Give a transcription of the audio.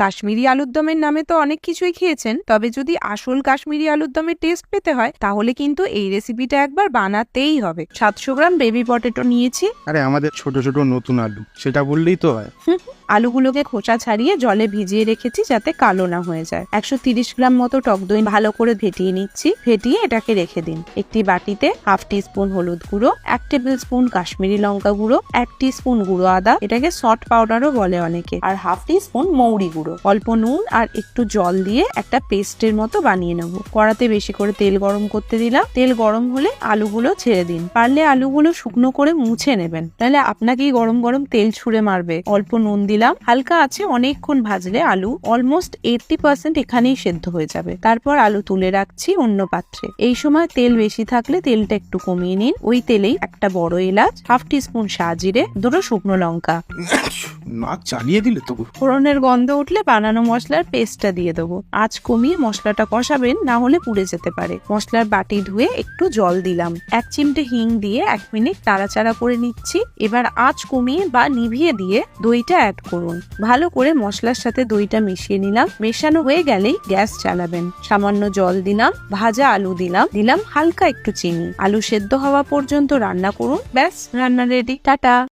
কাশ্মীরি আলুর দমের নামে তো অনেক কিছুই খেয়েছেন, তবে যদি আসল কাশ্মীরি আলুর দমের টেস্ট পেতে হয় তাহলে কিন্তু এই রেসিপিটা একবার বানাতেই হবে। 700 গ্রাম বেবি পটেটো নিয়েছি। আরে আমাদের ছোট ছোট নতুন আলু, সেটা বললেই তো হয়। আলুগুলোকে খোসা ছাড়িয়ে জলে ভিজিয়ে রেখেছি যাতে কালো না হয়ে যায়। 130 গ্রাম মতো টক দই ভালো করে ফেটিয়ে নিচ্ছি। ফেটিয়ে এটাকে রেখে দিন। একটি বাটিতে হাফ টিস্পুন হলুদ গুঁড়ো, 1 টেবিল স্পুন কাশ্মীরি লঙ্কা গুঁড়ো, 1 টিস্পুন গুঁড়ো আদা, এটাকে সল্ট পাউডারও বলে অনেকে, আর হাফ টিস্পুন মৌরি গুঁড়ো, অল্প নুন আর একটু জল দিয়ে একটা পেস্টের মতো বানিয়ে নেব। কড়াতে বেশি করে তেল গরম করতে দিলাম। তেল গরম হলে আলুগুলো ছেড়ে দিন। পারলে আলুগুলো শুকনো করে মুছে নেবেন, তাহলে আপনাকেই গরম গরম তেল ছুঁড়ে মারবে। অল্প নুন দিলাম। হালকা আছে অনেকক্ষণ ভাজলে আলু অলমোস্ট 80% এখানেই সেদ্ধ হয়ে যাবে। তারপর আলু তুলে রাখছি অন্য পাত্রে। এই সময় তেল বেশি থাকলে তেলটা একটু কমিয়ে নিন। ওই তেলেই একটা বড় এলাচ, হাফ টিস্পুন সাজিরে, 2 শুকনো লঙ্কা, নাক চালিয়ে দিলে তবু। ফোড়নের গন্ধ উঠলে বানানো মশলার পেস্টটা দিয়ে দেবো। আঁচ কমিয়ে মশলাটা কষাবেন, না হলে পুড়ে যেতে পারে। মশলার বাটি ধুয়ে একটু জল দিলাম। 1 চিমটে হিং দিয়ে 1 মিনিট নাড়াচাড়া করে নিচ্ছি। এবার আঁচ কমিয়ে বা নিভিয়ে দিয়ে দইটা অ্যাড করুন। ভালো করে মশলার সাথে দইটা মিশিয়ে নিলাম। মেশানো হয়ে গেলেই গ্যাস চালাবেন। সামান্য জল দিলাম। ভাজা আলু দিলাম হালকা একটু চিনি। আলু সেদ্ধ হওয়া পর্যন্ত রান্না করুন। ব্যাস, রান্না রেডি। টাটা।